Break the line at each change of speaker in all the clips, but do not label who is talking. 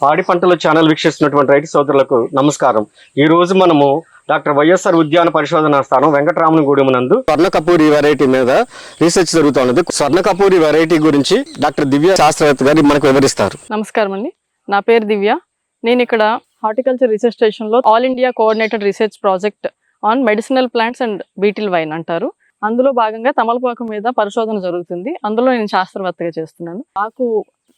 పాడి పంటల ఛానల్ వీక్షిస్తున్నటువంటి రైతు సోదరులకు నమస్కారం. ఈ రోజు మనము డాక్టర్ వైఎస్ఆర్ ఉద్యాన పరిశోధనా స్థానం వెంకటరామనగూడెం నందు స్వర్ణ కపూరి వెరైటీ మీద రీసెర్చ్ జరుగుతున్నది. స్వర్ణ కపూరి వెరైటీ గురించి డాక్టర్ దివ్య శాస్త్రవేత్త గారు మనకు వివరిస్తారు.
నమస్కారం అండి, నా పేరు దివ్య. నేను ఇక్కడ హార్టికల్చర్ రీసెర్చ్ స్టేషన్లో all India coordinated research project on medicinal plants and beetle wine అంటారు. అందులో భాగంగా తమలపాకు మీద పరిశోధన జరుగుతుంది. అందులో నేను శాస్త్రవేత్తగా చేస్తున్నాను. ఆకు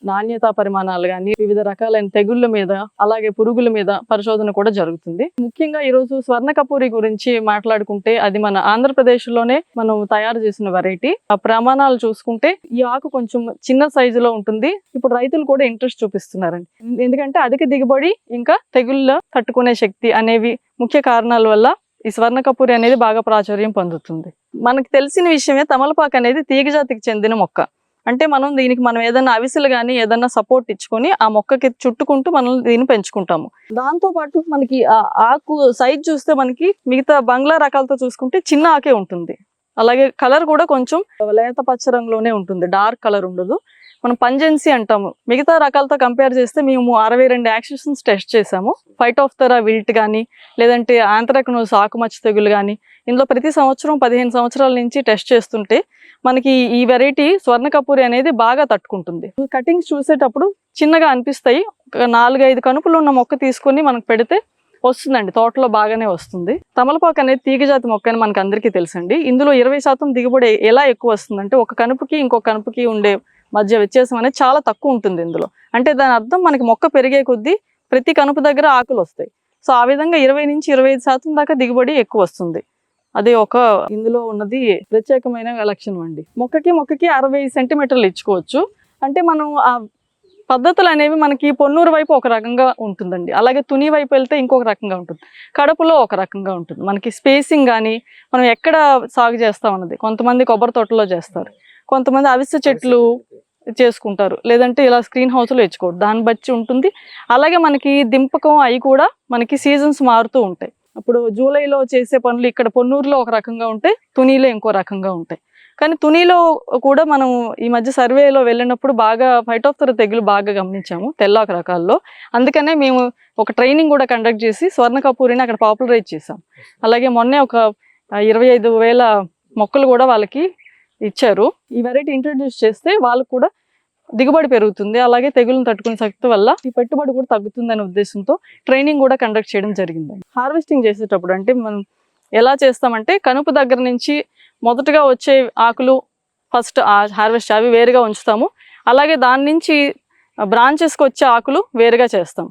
నాణ్యత పరిమాణాలు కానీ, వివిధ రకాలైన తెగుళ్ళ మీద, అలాగే పురుగుల మీద పరిశోధన కూడా జరుగుతుంది. ముఖ్యంగా ఈరోజు స్వర్ణ కపూరి గురించి మాట్లాడుకుంటే, అది మన ఆంధ్రప్రదేశ్లోనే మనం తయారు చేసిన వెరైటీ. ఆ ప్రమాణాలు చూసుకుంటే ఈ ఆకు కొంచెం చిన్న సైజులో ఉంటుంది. ఇప్పుడు రైతులు కూడా ఇంట్రెస్ట్ చూపిస్తున్నారండి, ఎందుకంటే అధిక దిగుబడి ఇంకా తెగుళ్ళ తట్టుకునే శక్తి అనేవి ముఖ్య కారణాల వల్ల ఈ స్వర్ణ కపూరి అనేది బాగా ప్రాచుర్యం పొందుతుంది. మనకు తెలిసిన విషయమే, తమలపాకు అనేది తీగజాతికి చెందిన మొక్క. అంటే మనం ఏదైనా అవిసెలు కానీ ఏదైనా సపోర్ట్ ఇచ్చుకొని ఆ మొక్కకి చుట్టుకుంటూ మనం దీన్ని పెంచుకుంటాము. దాంతో పాటు మనకి ఆ ఆకు సైజ్ చూస్తే మనకి మిగతా బంగ్లా రకాలతో చూసుకుంటే చిన్న ఆకే ఉంటుంది. అలాగే కలర్ కూడా కొంచెం లేత పచ్చ రంగులోనే ఉంటుంది, డార్క్ కలర్ ఉండదు. మనం పంజెన్సీ అంటాము. మిగతా రకాలతో కంపేర్ చేస్తే మేము 62 యాక్సిషన్స్ టెస్ట్ చేసాము. ఫైటోఫ్థోరా విల్ట్ కానీ, లేదంటే ఆంథ్రాక్నోస్ ఆకుమచ్చ తెగులు కానీ, ఇందులో ప్రతి సంవత్సరం 15 సంవత్సరాల నుంచి టెస్ట్ చేస్తుంటే మనకి ఈ వెరైటీ స్వర్ణ కపూరి అనేది బాగా తట్టుకుంటుంది. కటింగ్స్ చూసేటప్పుడు చిన్నగా అనిపిస్తాయి. 4-5 కనుపులు ఉన్న మొక్క తీసుకొని మనకు పెడితే వస్తుందండి, తోటలో బాగానే వస్తుంది. తమలపాకు అనేది తీగజాతి మొక్క అని మనకు అందరికీ తెలుసండి. ఇందులో 20% దిగుబడి ఎలా ఎక్కువ వస్తుందంటే, ఒక కనుపుకి ఇంకొక కనుపుకి ఉండే మధ్య వ్యత్యాసం అనేది చాలా తక్కువ ఉంటుంది ఇందులో. అంటే దాని అర్థం మనకి మొక్క పెరిగే కొద్దీ ప్రతి కనుపు దగ్గర ఆకులు వస్తాయి. సో ఆ విధంగా 20 నుంచి 25% దాకా దిగుబడి ఎక్కువ వస్తుంది. అది ఇందులో ఉన్నది ప్రత్యేకమైన లక్షణం అండి. మొక్కకి 60 సెంటీమీటర్లు ఇచ్చుకోవచ్చు. అంటే మనం ఆ పద్ధతులు అనేవి మనకి పొన్నూరు వైపు ఒక రకంగా ఉంటుందండి, అలాగే తుని వైపు వెళ్తే ఇంకొక రకంగా ఉంటుంది, కడపలో ఒక రకంగా ఉంటుంది. మనకి స్పేసింగ్ కానీ, మనం ఎక్కడ సాగు చేస్తాం అన్నది. కొంతమంది కొబ్బరి తోటలో చేస్తారు, కొంతమంది అవిసె చెట్లు చేసుకుంటారు, లేదంటే ఇలా స్క్రీన్ హౌస్లో ఇచ్చుకోరు. దాన్ని బట్టి ఉంటుంది. అలాగే మనకి దింపకం అవి కూడా మనకి సీజన్స్ మారుతూ ఉంటాయి. అప్పుడు జూలైలో చేసే పనులు ఇక్కడ పొన్నూరులో ఒక రకంగా ఉంటే, తునిలో ఇంకో రకంగా ఉంటాయి. కానీ తునిలో కూడా మనం ఈ మధ్య సర్వేలో వెళ్ళినప్పుడు బాగా ఫైటోఫ్థోరా తెగులు బాగా గమనించాము తెల్లాకు రకాల్లో. అందుకనే మేము ఒక ట్రైనింగ్ కూడా కండక్ట్ చేసి స్వర్ణ కపూరిని అక్కడ పాపులరైజ్ చేసాం. అలాగే మొన్నే ఒక 25,000 మొక్కలు కూడా వాళ్ళకి ఇచ్చారు. ఈ వెరైటీ ఇంట్రడ్యూస్ చేస్తే వాళ్ళకు కూడా దిగుబడి పెరుగుతుంది, అలాగే తెగులను తట్టుకునే శక్తి వల్ల ఈ పెట్టుబడి కూడా తగ్గుతుందనే ఉద్దేశంతో ట్రైనింగ్ కూడా కండక్ట్ చేయడం జరిగింది. హార్వెస్టింగ్ చేసేటప్పుడు అంటే మనం ఎలా చేస్తామంటే, కనుపు దగ్గర నుంచి మొదటగా వచ్చే ఆకులు ఫస్ట్ హార్వెస్ట్ అవి వేరుగా ఉంచుతాము. అలాగే దాని నుంచి బ్రాంచెస్కి వచ్చే ఆకులు వేరుగా చేస్తాం.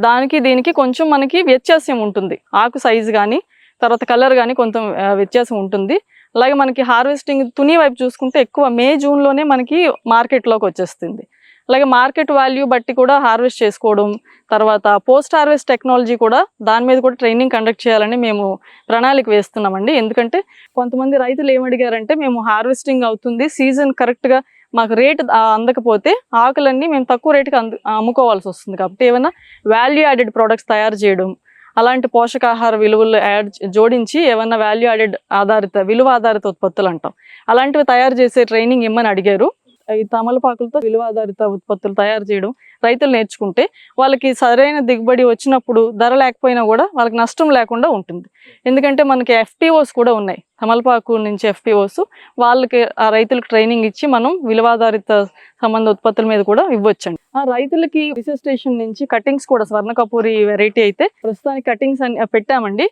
దానికి దీనికి కొంచెం మనకి వ్యత్యాసం ఉంటుంది. ఆకు సైజు కానీ, తర్వాత కలర్ కానీ కొంత వ్యత్యాసం ఉంటుంది. అలాగే మనకి హార్వెస్టింగ్ తుని వైపు చూసుకుంటే ఎక్కువ మే జూన్లోనే మనకి మార్కెట్లోకి వచ్చేస్తుంది. అలాగే మార్కెట్ వాల్యూ బట్టి కూడా హార్వెస్ట్ చేసుకోవడం, తర్వాత పోస్ట్ హార్వెస్ట్ టెక్నాలజీ కూడా దాని మీద కూడా ట్రైనింగ్ కండక్ట్ చేయాలని మేము ప్రణాళిక వేస్తున్నామండి. ఎందుకంటే కొంతమంది రైతులు ఏమడిగారంటే, మేము హార్వెస్టింగ్ అవుతుంది, సీజన్ కరెక్ట్గా మాకు రేట్ అందకపోతే ఆకులన్నీ మేము తక్కువ రేటుకి అమ్ముకోవాల్సి వస్తుంది. కాబట్టి ఏమైనా వాల్యూ యాడెడ్ ప్రోడక్ట్స్ తయారు చేయడం, అలాంటి పోషకాహార విలువలు జోడించి ఏమన్నా వాల్యూ యాడెడ్ విలువ ఆధారిత ఉత్పత్తులు అంటాం, అలాంటివి తయారు చేసే ట్రైనింగ్ ఇమ్మని అడిగారు. ఈ తమలపాకులతో విలువ ఆధారిత ఉత్పత్తులు తయారు చేయడం రైతులు నేర్చుకుంటే వాళ్ళకి సరైన దిగుబడి వచ్చినప్పుడు ధర లేకపోయినా కూడా వాళ్ళకి నష్టం లేకుండా ఉంటుంది. ఎందుకంటే మనకి FPOs కూడా ఉన్నాయి, తమలపాకు నుంచి FPOs. వాళ్ళకి ఆ రైతులకు ట్రైనింగ్ ఇచ్చి మనం విలువాధారిత సంబంధ ఉత్పత్తుల మీద కూడా ఇవ్వచ్చండి. ఆ రైతులకి రీసెర్చ్ స్టేషన్ నుంచి కటింగ్స్ కూడా స్వర్ణ కపూరి వెరైటీ అయితే ప్రస్తుతానికి కటింగ్స్ అని పెట్టామండి.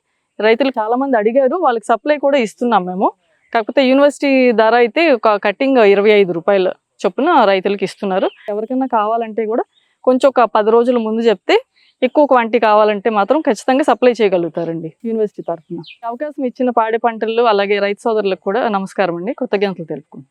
రైతులు చాలా మంది అడిగారు, వాళ్ళకి సప్లై కూడా ఇస్తున్నాం మేము. కాకపోతే యూనివర్సిటీ ధర అయితే ఒక కటింగ్ 25 రూపాయలు చొప్పున రైతులకి ఇస్తున్నారు. ఎవరికైనా కావాలంటే కూడా కొంచెం ఒక 10 రోజుల ముందు చెప్తే ఎక్కువ క్వాంటిటీ కావాలంటే మాత్రం ఖచ్చితంగా సప్లై చేయగలుగుతారండి యూనివర్సిటీ తరఫున. అవకాశం ఇచ్చిన పాడి పంటలు అలాగే రైతు సోదరులకు కూడా నమస్కారం అండి, కృతజ్ఞతలు తెలుపుకుంటాం.